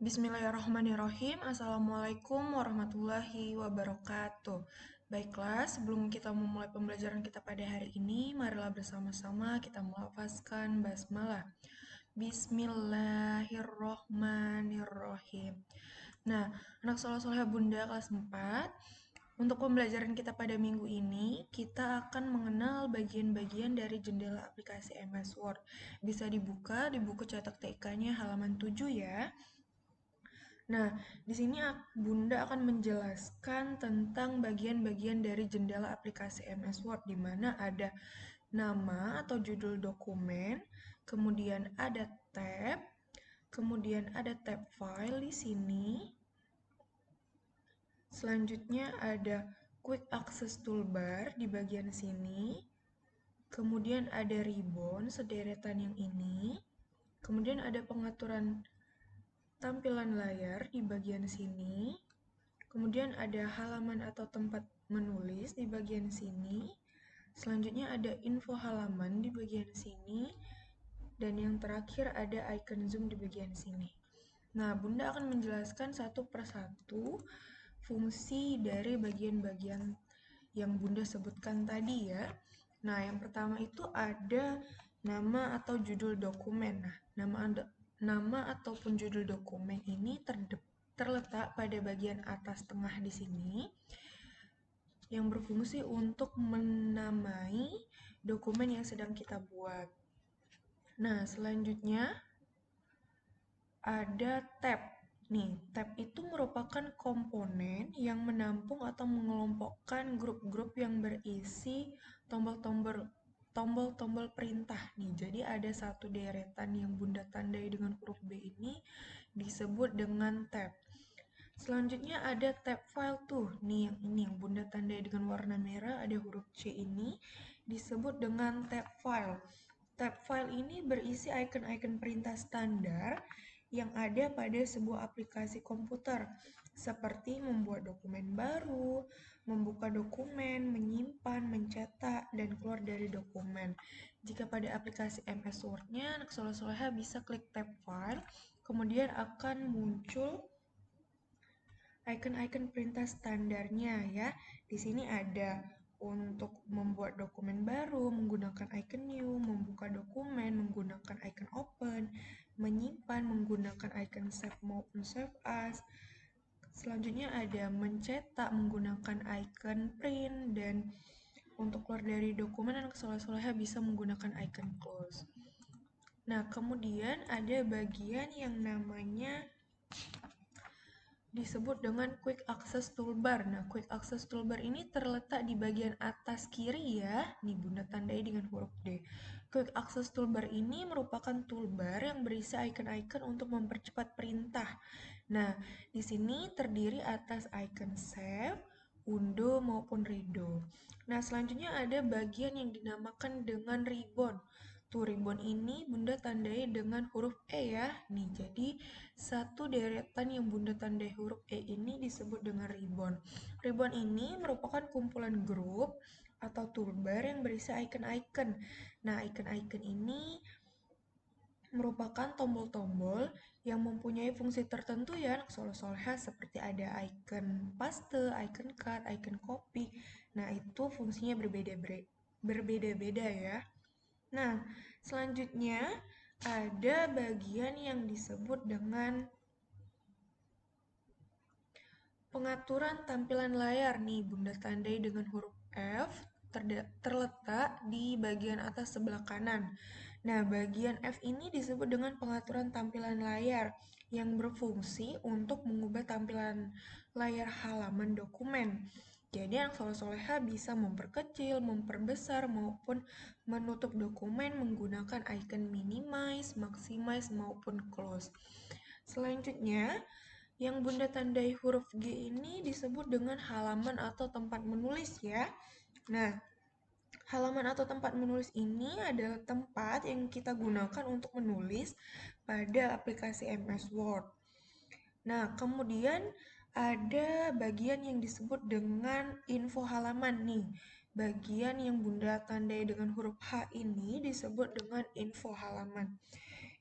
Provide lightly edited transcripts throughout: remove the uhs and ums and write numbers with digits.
Bismillahirrahmanirrahim. Assalamualaikum warahmatullahi wabarakatuh. Baiklah, sebelum kita memulai pembelajaran kita pada hari ini, marilah bersama-sama kita melafazkan basmalah. Bismillahirrahmanirrahim. Nah, anak soleh-soleh Bunda kelas 4, untuk pembelajaran kita pada minggu ini, kita akan mengenal bagian-bagian dari jendela aplikasi MS Word. Bisa dibuka di buku cetak TK-nya halaman 7 ya. Nah, di sini Bunda akan menjelaskan tentang bagian-bagian dari jendela aplikasi MS Word, di mana ada nama atau judul dokumen, kemudian ada tab, kemudian ada tab file di sini. Selanjutnya ada quick access toolbar di bagian sini. Kemudian ada ribbon sederetan yang ini. Kemudian ada pengaturan tampilan layar di bagian sini. Kemudian ada halaman atau tempat menulis di bagian sini. Selanjutnya ada info halaman di bagian sini. Dan yang terakhir ada icon zoom di bagian sini. Nah, Bunda akan menjelaskan satu persatu fungsi dari bagian-bagian yang Bunda sebutkan tadi ya. Nah, yang pertama itu ada nama atau judul dokumen. Nah, nama ataupun judul dokumen ini terletak pada bagian atas tengah di sini yang berfungsi untuk menamai dokumen yang sedang kita buat. Nah, selanjutnya ada tab. Nih, tab itu merupakan komponen yang menampung atau mengelompokkan grup-grup yang berisi tombol-tombol perintah nih. Jadi ada satu deretan yang Bunda tandai dengan huruf B ini disebut dengan tab. Selanjutnya ada tab file tuh. Nih yang ini yang Bunda tandai dengan warna merah, ada huruf C ini disebut dengan tab file. Tab file ini berisi icon-icon perintah standar yang ada pada sebuah aplikasi komputer, seperti membuat dokumen baru, membuka dokumen, menyimpan, mencetak, dan keluar dari dokumen. Jika pada aplikasi MS Word-nya, anak soleh-soleha bisa klik tab file, kemudian akan muncul icon-icon perintah standarnya ya. Di sini ada untuk membuat dokumen baru menggunakan icon new, membuka dokumen menggunakan icon open, menyimpan menggunakan icon save maupun save as. Selanjutnya ada mencetak menggunakan icon print, dan untuk keluar dari dokumen anak soleh-soleha bisa menggunakan icon close. Nah, kemudian ada bagian yang namanya disebut dengan quick access toolbar. Nah, quick access toolbar ini terletak di bagian atas kiri ya. Nih, Bunda tandai dengan huruf D. Quick access toolbar ini merupakan toolbar yang berisi icon-icon untuk mempercepat perintah. Nah, di sini terdiri atas icon save, undo, maupun redo. Nah, selanjutnya ada bagian yang dinamakan dengan ribbon. Tuh, ribbon ini Bunda tandai dengan huruf E ya. Nih, jadi satu deretan yang Bunda tandai huruf E ini disebut dengan ribbon. Ribbon ini merupakan kumpulan grup atau toolbar yang berisi icon-icon. Nah, icon-icon ini merupakan tombol-tombol yang mempunyai fungsi tertentu ya anak soleh-soleha, seperti ada icon paste, icon cut, icon copy. Nah, itu fungsinya berbeda-beda ya. Nah, selanjutnya ada bagian yang disebut dengan pengaturan tampilan layar. Nih, Bunda tandai dengan huruf F, terletak di bagian atas sebelah kanan. Nah, bagian F ini disebut dengan pengaturan tampilan layar yang berfungsi untuk mengubah tampilan layar halaman dokumen. Jadi, anak soleh-soleha bisa memperkecil, memperbesar, maupun menutup dokumen menggunakan icon minimize, maximize, maupun close. Selanjutnya, yang Bunda tandai huruf G ini disebut dengan halaman atau tempat menulis ya. Nah, halaman atau tempat menulis ini adalah tempat yang kita gunakan untuk menulis pada aplikasi MS Word. Nah, kemudian ada bagian yang disebut dengan info halaman nih. Bagian yang Bunda tandai dengan huruf H ini disebut dengan info halaman.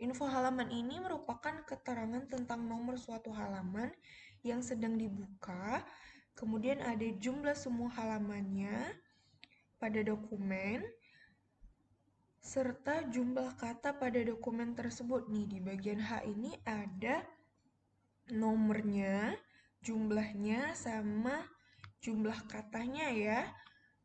Info halaman ini merupakan keterangan tentang nomor suatu halaman yang sedang dibuka, kemudian ada jumlah semua halamannya pada dokumen, serta jumlah kata pada dokumen tersebut. Nih, di bagian H ini ada nomornya, jumlahnya, sama jumlah katanya ya.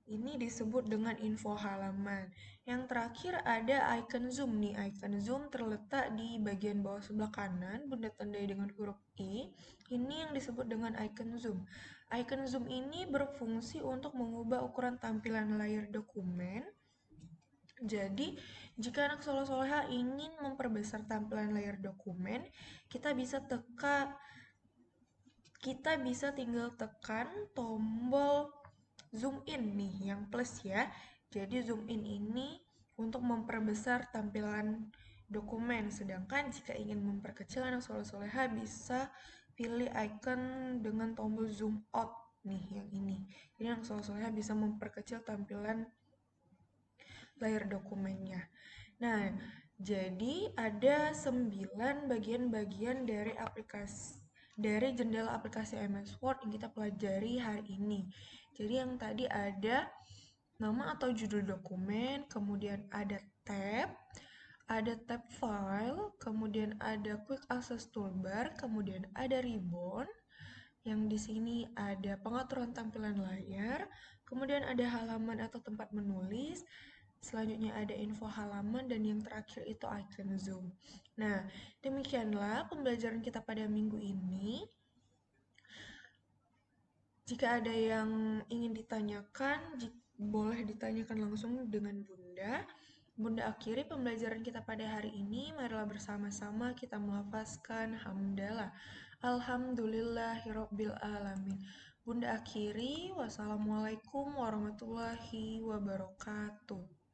Ini disebut dengan info halaman. Yang terakhir ada icon zoom nih. Icon zoom terletak di bagian bawah sebelah kanan, Bunda tandai dengan huruf I. Ini yang disebut dengan icon zoom. Icon zoom ini berfungsi untuk mengubah ukuran tampilan layar dokumen. Jadi, jika anak soleh-soleha ingin memperbesar tampilan layar dokumen, kita bisa tinggal tekan tombol zoom in nih yang plus ya. Jadi zoom in ini untuk memperbesar tampilan dokumen. Sedangkan jika ingin memperkecil, anak soleh-soleha bisa pilih icon dengan tombol zoom out nih yang ini. Jadi anak soleh-soleha bisa memperkecil tampilan layar dokumennya. Nah, jadi ada 9 bagian-bagian dari jendela aplikasi MS Word yang kita pelajari hari ini. Jadi yang tadi ada nama atau judul dokumen, kemudian ada tab file, kemudian ada quick access toolbar, kemudian ada ribbon, yang di sini ada pengaturan tampilan layar, kemudian ada halaman atau tempat menulis, selanjutnya ada info halaman, dan yang terakhir itu icon zoom. Nah, demikianlah pembelajaran kita pada minggu ini. Jika ada yang ingin ditanyakan, boleh ditanyakan langsung dengan Bunda. Bunda akhiri pembelajaran kita pada hari ini. Marilah bersama-sama kita melafazkan hamdalah. Alhamdulillahirabbil alamin. Bunda akhiri. Wassalamualaikum warahmatullahi wabarakatuh.